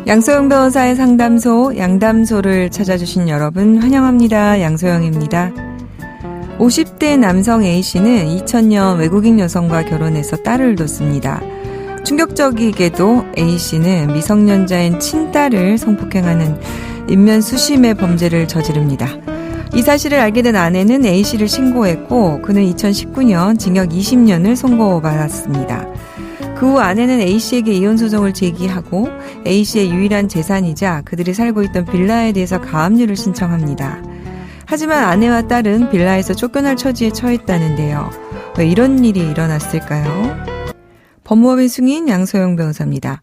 양소영 변호사의 상담소, 양담소를 찾아주신 여러분 환영합니다. 양소영입니다. 50대 남성 A씨는 2000년 외국인 여성과 결혼해서 딸을 뒀습니다. 충격적이게도 A씨는 미성년자인 친딸을 성폭행하는 인면수심의 범죄를 저지릅니다. 이 사실을 알게 된 아내는 A씨를 신고했고 그는 2019년 징역 20년을 선고받았습니다. 그 후 아내는 A씨에게 이혼소송을 제기하고 A씨의 유일한 재산이자 그들이 살고 있던 빌라에 대해서 가압류를 신청합니다. 하지만 아내와 딸은 빌라에서 쫓겨날 처지에 처했다는데요. 왜 이런 일이 일어났을까요? 법무법인 승인 양소영 변호사입니다.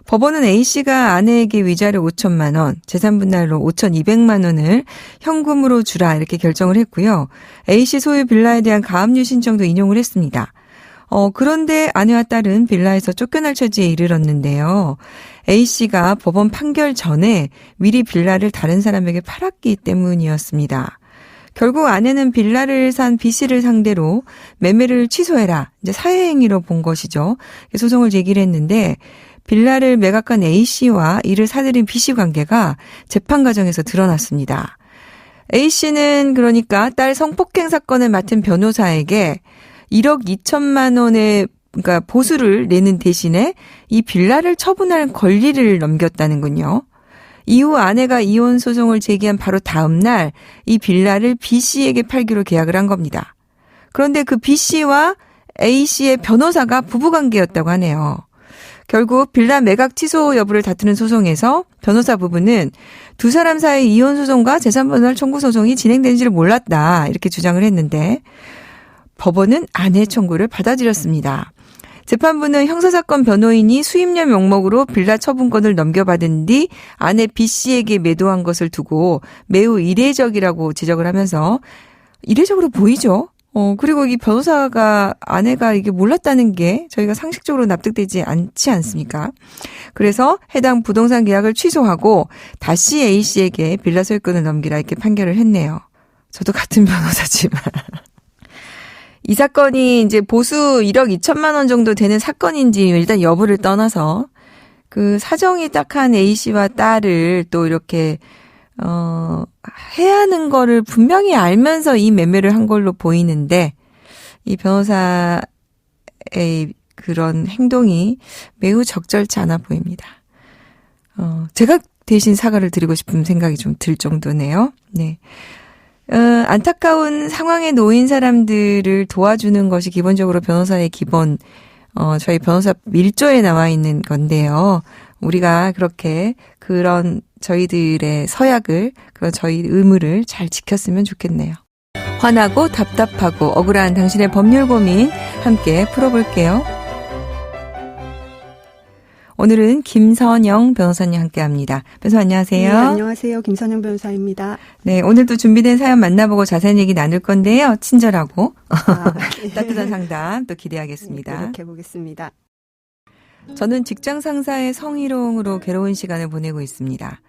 법원은 A씨가 아내에게 위자료 5천만 원, 재산분할로 5,200만 원을 현금으로 주라 이렇게 결정을 했고요. A씨 소유 빌라에 대한 가압류 신청도 인용을 했습니다. 그런데 아내와 딸은 빌라에서 쫓겨날 처지에 이르렀는데요. A씨가 법원 판결 전에 미리 빌라를 다른 사람에게 팔았기 때문이었습니다. 결국 아내는 빌라를 산 B씨를 상대로 매매를 취소해라, 이제 사회행위로 본 것이죠. 소송을 제기를 했는데 빌라를 매각한 A씨와 이를 사들인 B씨 관계가 재판 과정에서 드러났습니다. A씨는 그러니까 딸 성폭행 사건을 맡은 변호사에게 1억 2천만 원의 그러니까 보수를 내는 대신에 이 빌라를 처분할 권리를 넘겼다는군요. 이후 아내가 이혼 소송을 제기한 바로 다음 날 이 빌라를 B씨에게 팔기로 계약을 한 겁니다. 그런데 그 B씨와 A씨의 변호사가 부부관계였다고 하네요. 결국 빌라 매각 취소 여부를 다투는 소송에서 변호사 부부는 두 사람 사이 이혼 소송과 재산분할 청구 소송이 진행되는지를 몰랐다 이렇게 주장을 했는데 법원은 아내 청구를 받아들였습니다. 재판부는 형사사건 변호인이 수임료 명목으로 빌라 처분권을 넘겨받은 뒤 아내 B씨에게 매도한 것을 두고 매우 이례적이라고 지적을 하면서 이례적으로 보이죠? 그리고 이 변호사가 아내가 이게 몰랐다는 게 저희가 상식적으로 납득되지 않지 않습니까? 그래서 해당 부동산 계약을 취소하고 다시 A씨에게 빌라 소유권을 넘기라 이렇게 판결을 했네요. 저도 같은 변호사지만. 이 사건이 이제 보수 1억 2천만 원 정도 되는 사건인지 일단 여부를 떠나서 그 사정이 딱한 A씨와 딸을 또 이렇게 해야 하는 거를 분명히 알면서 이 매매를 한 걸로 보이는데 이 변호사의 그런 행동이 매우 적절치 않아 보입니다. 제가 대신 사과를 드리고 싶은 생각이 좀 들 정도네요. 네. 안타까운 상황에 놓인 사람들을 도와주는 것이 기본적으로 변호사의 기본, 저희 변호사 1조에 나와 있는 건데요. 우리가 그렇게 그런 저희들의 서약을, 그런 저희 의무를 잘 지켰으면 좋겠네요. 화나고 답답하고 억울한 당신의 법률 고민 함께 풀어볼게요. 오늘은 김선영 변호사님 함께합니다. 변호사 안녕하세요. 네, 안녕하세요. 김선영 변호사입니다. 네, 오늘도 준비된 사연 만나보고 자세한 얘기 나눌 건데요. 친절하고 네. 따뜻한 상담 또 기대하겠습니다. 네, 노력해보겠습니다. 저는 직장 상사의 성희롱으로 괴로운 시간을 보내고 있습니다.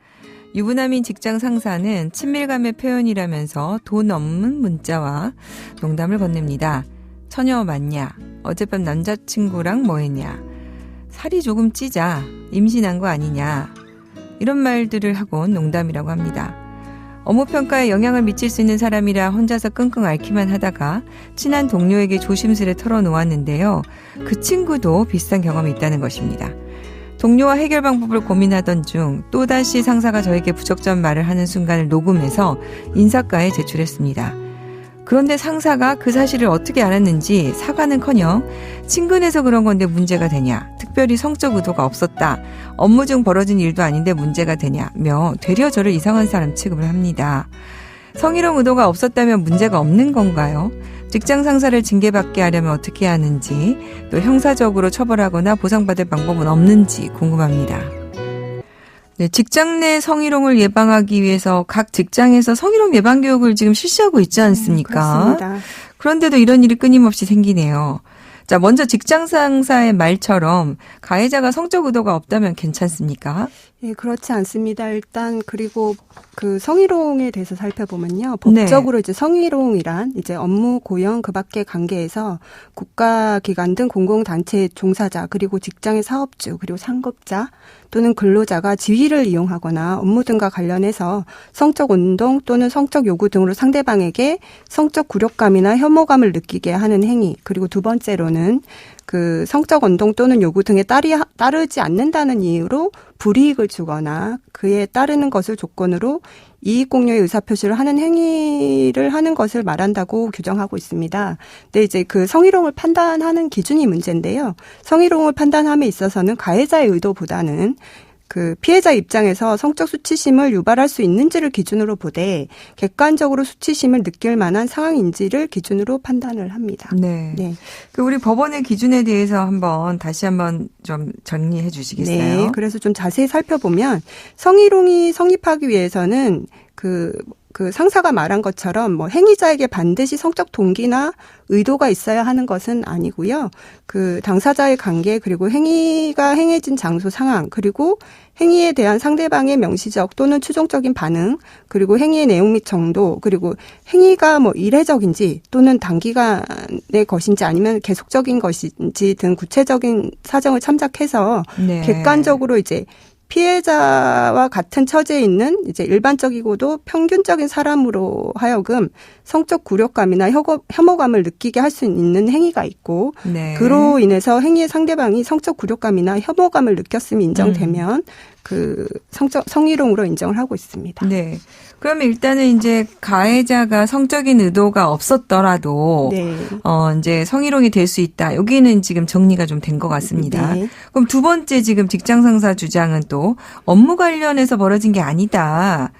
유부남인 직장 상사는 친밀감의 표현이라면서 돈 없는 문자와 농담을 건넵니다. 처녀 맞냐? 어젯밤 남자친구랑 뭐 했냐? 살이 조금 찌자, 임신한 거 아니냐, 이런 말들을 하곤 농담이라고 합니다. 업무평가에 영향을 미칠 수 있는 사람이라 혼자서 끙끙 앓기만 하다가 친한 동료에게 조심스레 털어놓았는데요. 그 친구도 비슷한 경험이 있다는 것입니다. 동료와 해결 방법을 고민하던 중 또다시 상사가 저에게 부적절한 말을 하는 순간을 녹음해서 인사과에 제출했습니다. 그런데 상사가 그 사실을 어떻게 알았는지 사과는커녕 친근해서 그런 건데 문제가 되냐, 특별히 성적 의도가 없었다, 업무 중 벌어진 일도 아닌데 문제가 되냐며 되려 저를 이상한 사람 취급을 합니다. 성희롱 의도가 없었다면 문제가 없는 건가요? 직장 상사를 징계받게 하려면 어떻게 해야 하는지, 또 형사적으로 처벌하거나 보상받을 방법은 없는지 궁금합니다. 네, 직장 내 성희롱을 예방하기 위해서 각 직장에서 성희롱 예방 교육을 지금 실시하고 있지 않습니까? 그렇습니다. 그런데도 이런 일이 끊임없이 생기네요. 자, 먼저 직장 상사의 말처럼 가해자가 성적 의도가 없다면 괜찮습니까? 예, 그렇지 않습니다. 일단 그리고 그 성희롱에 대해서 살펴보면요. 법적으로 네. 이제 성희롱이란 이제 업무 고용 그 밖의 관계에서 국가기관 등 공공단체의 종사자 그리고 직장의 사업주 그리고 상급자 또는 근로자가 지위를 이용하거나 업무 등과 관련해서 성적 운동 또는 성적 요구 등으로 상대방에게 성적 굴욕감이나 혐오감을 느끼게 하는 행위. 그리고 두 번째로는 그 성적 운동 또는 요구 등에 따르지 않는다는 이유로 불이익을 주거나 그에 따르는 것을 조건으로 이익 공유의 의사표시를 하는 행위를 하는 것을 말한다고 규정하고 있습니다. 근데 이제 그 성희롱을 판단하는 기준이 문제인데요. 성희롱을 판단함에 있어서는 가해자의 의도보다는 그 피해자 입장에서 성적 수치심을 유발할 수 있는지를 기준으로 보되 객관적으로 수치심을 느낄 만한 상황인지를 기준으로 판단을 합니다. 네. 네. 그 우리 법원의 기준에 대해서 다시 한번 좀 정리해 주시겠어요? 네. 그래서 좀 자세히 살펴보면 성희롱이 성립하기 위해서는 그 상사가 말한 것처럼 뭐 행위자에게 반드시 성적 동기나 의도가 있어야 하는 것은 아니고요. 그 당사자의 관계 그리고 행위가 행해진 장소 상황 그리고 행위에 대한 상대방의 명시적 또는 추종적인 반응 그리고 행위의 내용 및 정도 그리고 행위가 뭐 일회적인지 또는 단기간의 것인지 아니면 계속적인 것인지 등 구체적인 사정을 참작해서 네. 객관적으로 이제 피해자와 같은 처지에 있는 이제 일반적이고도 평균적인 사람으로 하여금 성적 굴욕감이나 혐오감을 느끼게 할 수 있는 행위가 있고 네. 그로 인해서 행위의 상대방이 성적 굴욕감이나 혐오감을 느꼈음이 인정되면 그 성희롱으로 인정을 하고 있습니다. 네. 그러면 일단은 이제 가해자가 성적인 의도가 없었더라도 네. 이제 성희롱이 될 수 있다. 여기는 지금 정리가 좀 된 것 같습니다. 네. 그럼 두 번째 지금 직장 상사 주장은 또 업무 관련해서 벌어진 게 아니다.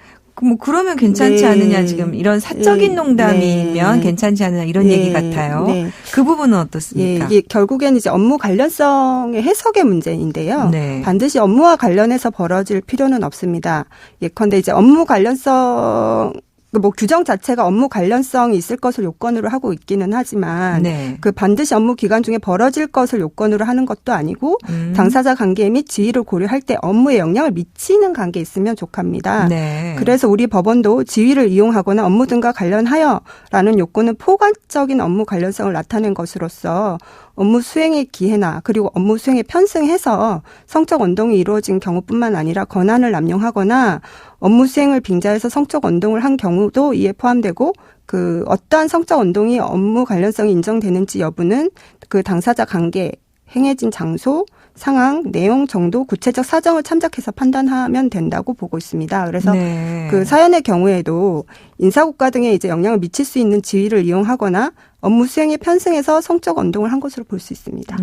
뭐 그러면 괜찮지 네. 않느냐 지금 이런 사적인 네. 농담이면 네. 괜찮지 않느냐 이런 네. 얘기 같아요. 네. 그 부분은 예, 어떻습니까? 이게 결국에는 이제 업무 관련성의 해석의 문제인데요. 네. 반드시 업무와 관련해서 벌어질 필요는 없습니다. 예컨대 이제 업무 관련성 뭐 규정 자체가 업무 관련성이 있을 것을 요건으로 하고 있기는 하지만 네. 그 반드시 업무 기간 중에 벌어질 것을 요건으로 하는 것도 아니고 당사자 관계 및 지위를 고려할 때 업무에 영향을 미치는 관계에 있으면 족합니다. 네. 그래서 우리 법원도 지위를 이용하거나 업무 등과 관련하여라는 요건은 포괄적인 업무 관련성을 나타낸 것으로서 업무 수행의 기회나 그리고 업무 수행에 편승해서 성적 운동이 이루어진 경우뿐만 아니라 권한을 남용하거나 업무 수행을 빙자해서 성적 운동을 한 경우도 이에 포함되고 그 어떠한 성적 운동이 업무 관련성이 인정되는지 여부는 그 당사자 관계, 행해진 장소, 상황, 내용, 정도, 구체적 사정을 참작해서 판단하면 된다고 보고 있습니다. 그래서 네. 그 사연의 경우에도 인사고과 등에 이제 영향을 미칠 수 있는 지위를 이용하거나 업무 수행에 편승해서 성적 운동을 한 것으로 볼 수 있습니다.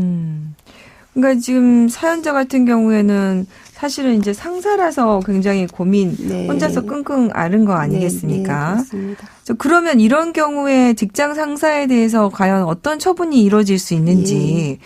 그러니까 지금 사연자 같은 경우에는 사실은 이제 상사라서 굉장히 네. 혼자서 끙끙 앓은 거 아니겠습니까? 네, 그렇습니다. 그러면 이런 경우에 직장 상사에 대해서 과연 어떤 처분이 이루어질 수 있는지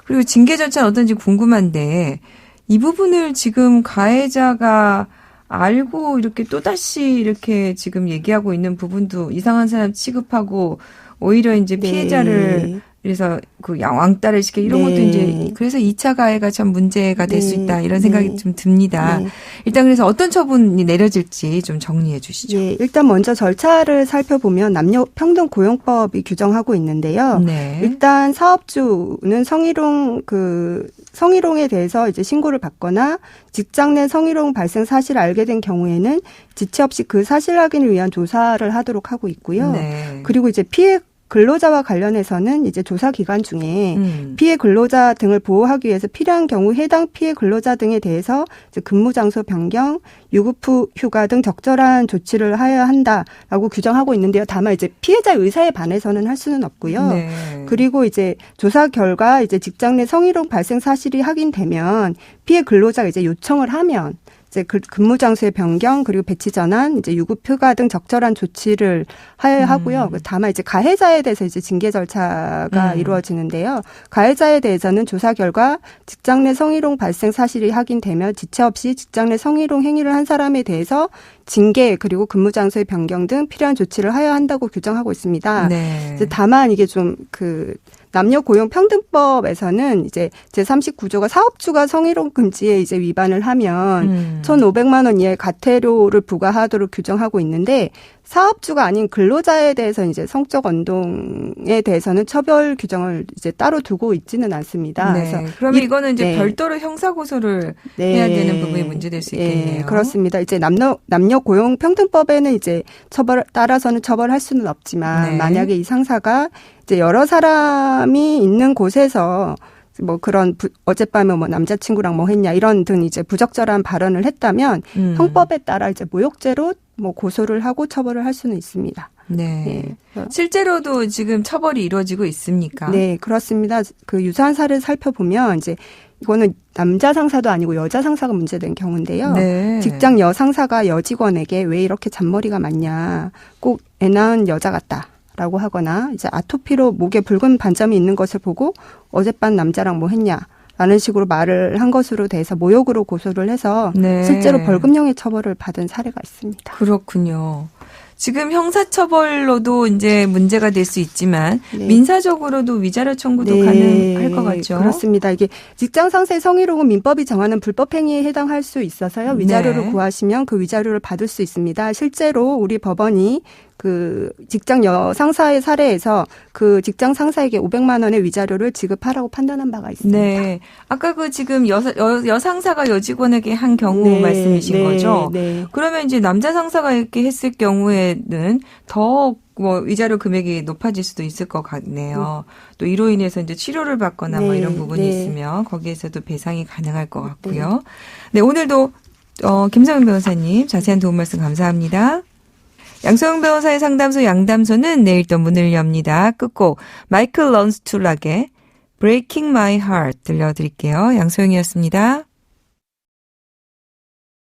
그리고 징계 절차는 어떤지 궁금한데 이 부분을 지금 가해자가 알고 이렇게 또다시 이렇게 지금 얘기하고 있는 부분도 이상한 사람 취급하고 오히려 이제 피해자를 그래서 그 왕따를 시켜 이런 것도 이제 그래서 2차 가해가 참 문제가 될 수 있다 이런 생각이 좀 듭니다. 일단 그래서 어떤 처분이 내려질지 좀 정리해 주시죠. 예, 일단 먼저 절차를 살펴보면 남녀평등고용법이 규정하고 있는데요. 네. 일단 사업주는 성희롱에 대해서 이제 신고를 받거나 직장 내 성희롱 발생 사실을 알게 된 경우에는 지체 없이 그 사실 확인을 위한 조사를 하도록 하고 있고요. 네. 그리고 이제 피해 근로자와 관련해서는 이제 조사 기간 중에 피해 근로자 등을 보호하기 위해서 필요한 경우 해당 피해 근로자 등에 대해서 이제 근무 장소 변경, 유급 휴가 등 적절한 조치를 하여야 한다라고 규정하고 있는데요. 다만 이제 피해자 의사에 반해서는 할 수는 없고요. 네. 그리고 이제 조사 결과 이제 직장 내 성희롱 발생 사실이 확인되면 피해 근로자가 이제 요청을 하면 이제 근무 장소의 변경 그리고 배치 전환, 이제 유급 휴가 등 적절한 조치를 하여야 하고요. 다만 이제 가해자에 대해서 이제 징계 절차가 이루어지는데요. 가해자에 대해서는 조사 결과 직장 내 성희롱 발생 사실이 확인되면 지체 없이 직장 내 성희롱 행위를 한 사람에 대해서 징계 그리고 근무 장소의 변경 등 필요한 조치를 하여야 한다고 규정하고 있습니다. 네. 이제 다만 이게 좀 남녀 고용 평등법에서는 이제 제39조가 사업주가 성희롱 금지에 이제 위반을 하면 1,500만 원 이하의 과태료를 부과하도록 규정하고 있는데 사업주가 아닌 근로자에 대해서 이제 성적 언동에 대해서는 처벌 규정을 이제 따로 두고 있지는 않습니다. 네. 그래서 그러면 이거는 이제 네. 별도로 형사 고소를 네. 해야 되는 부분이 문제될 수 있겠네요. 네, 그렇습니다. 이제 남녀 고용 평등법에는 이제 따라서는 처벌할 수는 없지만 네. 만약에 이 상사가 이제 여러 사람이 있는 곳에서 뭐 그런 어젯밤에 뭐 남자친구랑 뭐 했냐 이런 등 이제 부적절한 발언을 했다면 형법에 따라 이제 모욕죄로 뭐 고소를 하고 처벌을 할 수는 있습니다. 네. 네. 실제로도 지금 처벌이 이루어지고 있습니까? 네, 그렇습니다. 그 유사한 사례를 살펴보면 이제 이거는 남자 상사도 아니고 여자 상사가 문제된 경우인데요. 네. 직장 여상사가 여직원에게 왜 이렇게 잔머리가 많냐, 꼭 애 낳은 여자 같다라고 하거나 이제 아토피로 목에 붉은 반점이 있는 것을 보고 어젯밤 남자랑 뭐 했냐. 라는 식으로 말을 한 것으로 돼서 모욕으로 고소를 해서 네. 실제로 벌금형의 처벌을 받은 사례가 있습니다. 그렇군요. 지금 형사처벌로도 이제 문제가 될 수 있지만 네. 민사적으로도 위자료 청구도 가능할 것 같죠. 그렇습니다. 이게 직장 상사의 성희롱은 민법이 정하는 불법 행위에 해당할 수 있어서요. 위자료를 네. 구하시면 그 위자료를 받을 수 있습니다. 실제로 우리 법원이 그 직장 여상사의 사례에서 그 직장 상사에게 500만 원의 위자료를 지급하라고 판단한 바가 있습니다. 네. 아까 그 지금 여상사가 여직원에게 한 경우 네, 말씀이신 네, 거죠? 네. 그러면 이제 남자 상사가 이렇게 했을 경우에는 더 뭐 위자료 금액이 높아질 수도 있을 것 같네요. 또 이로 인해서 이제 치료를 받거나 뭐 네, 이런 부분이 네. 있으면 거기에서도 배상이 가능할 것 같고요. 네, 오늘도 김성윤 변호사님 자세한 도움 말씀 감사합니다. 양소영 변호사의 상담소 양담소는 내일 또 문을 엽니다. 끝곡 마이클 런스툴락의 Breaking My Heart 들려드릴게요. 양소영이었습니다.